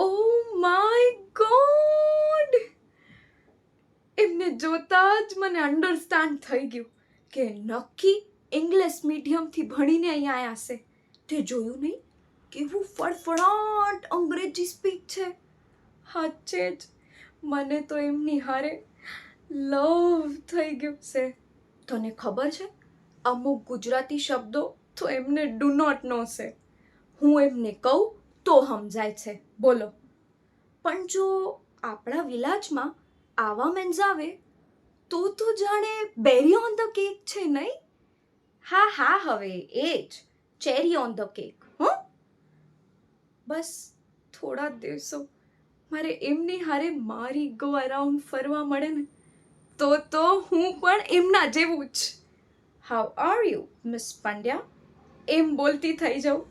Oh my God, એમને જોતા જ મને અન્ડરસ્ટેન્ડ થઈ ગયું કે નક્કી ઇંગ્લિશ મીડિયમથી ભણીને અહીંયા આવ્યા છે. તે જોયું નહીં કેવું ફડફડાટ અંગ્રેજી સ્પીક છે. સાચે જ મને તો એમની હારે લવ થઈ ગયું છે. તને ખબર છે, અમુક ગુજરાતી શબ્દો તો એમને ડુ નોટ નો છે. હું એમને કહું તો સમજાય છે, બોલો. પણ જો આપણા વિલાજમાં આવા મેન્સ આવે તો જાણે બેરી ઓન ધ કેક છે નહીં? હા હવે એ જ ચેરી ઓન ધ કેક. બસ થોડા દિવસો મારે એમની હારે મારી ગો અરાઉન્ડ ફરવા મળે ને તો હું પણ એમના જેવું જ how are you miss Pandya એમ બોલતી થઈ જાઉં.